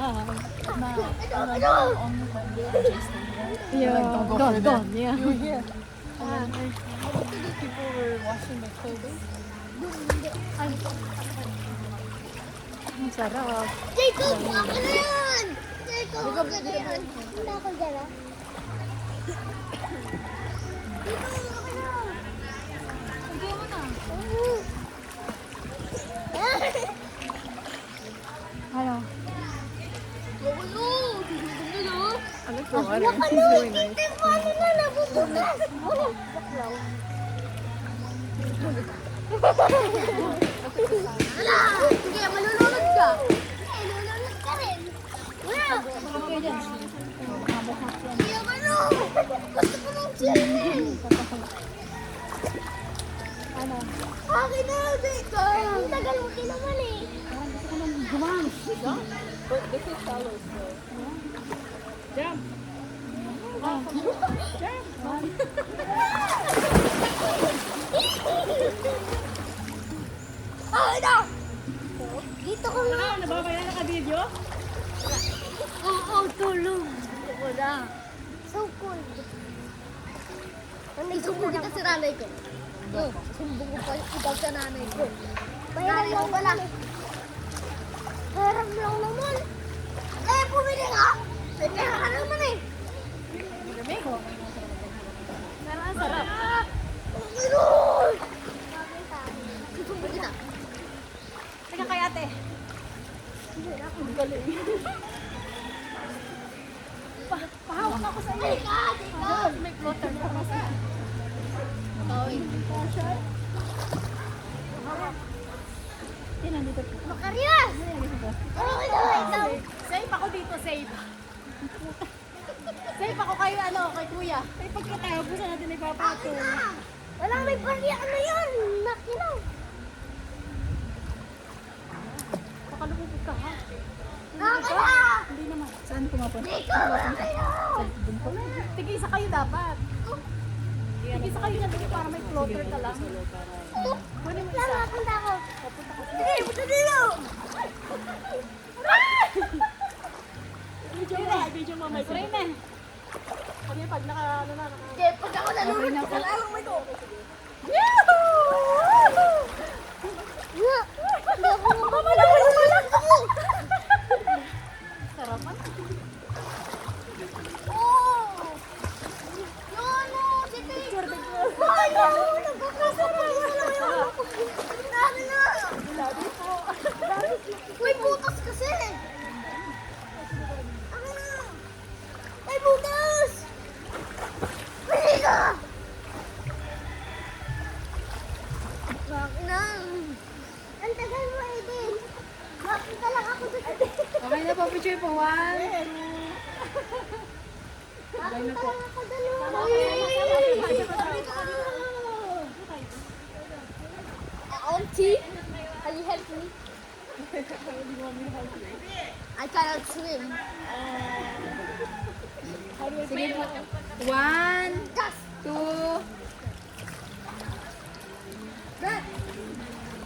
Yeah, don't, yeah. You were here. And then people were washing their clothes. Ang sarap. Jacob, ako na yan! Jacob, ako na yan! Hindi ako dyan ah. Ano? Ano po? Ano? Ano? She's doing nice. Paano na nabubukas? Wala! Sige, malulunod ka. Malulunod ka rin. Wala! Okay dyan. Sige, ano? Gusto ko ng chilin. Ano? Akin na, Jacob. Ang tagal mo kinaman eh. Gumam. But this is shallow, so. Jump. Ay, na! Dito ko na. Nababayan na ka video? Oo, tulong. Wala. So cool. Sumbong kita sa nanay ko. Sumbong ko pa ikaw sa nanay ko. Nanay mo pala. Parang lang naman. Eh, pumili ka. May pera ka naman eh. Pero ang sarap. Panginoon! Sumbong kita. Teka kay ate. Ang galing. Pahawak ako sa iyo. Ay, ka, Jacob. May floater ka kasi. Yan, nandito po. Makarias! Okay na, ikaw. Safe ako dito, safe. Safe ako kayo, ano, kay kuya. Ay, pagkatapos natin ay papato. Wala may pariya. Ano yun? Nakinaw. Pakalupupot ka, ha? Nakakala! Hindi naman. Saan pumapunta? Jacob, nakakala! Doon po. Tigisa kayo dapat. Tigisa kayo na dito para may floater ka lang. Kunin mo Saan isa. napunta ako? Sige, punta dito! Video mo, may frame eh. Kami pag naka, ano na, naka... Sige, pag ako nalulod, kalalong mo ito. Hindi ako mamalak ako. Sarapan. Oh! Yun, oh, si Tigger. Ay, no, nagkakasama. Dami na. Dami po. May butas kasi. Ano na? May butas. Pili ka. Bakit na? Ang tagal mo, Eden. Makita lang ako doon. Okay na po, picture po. 1, 2. Makita lang ako doon. Auntie, can you help me? I cannot swim. Sige po. 1, Just 2,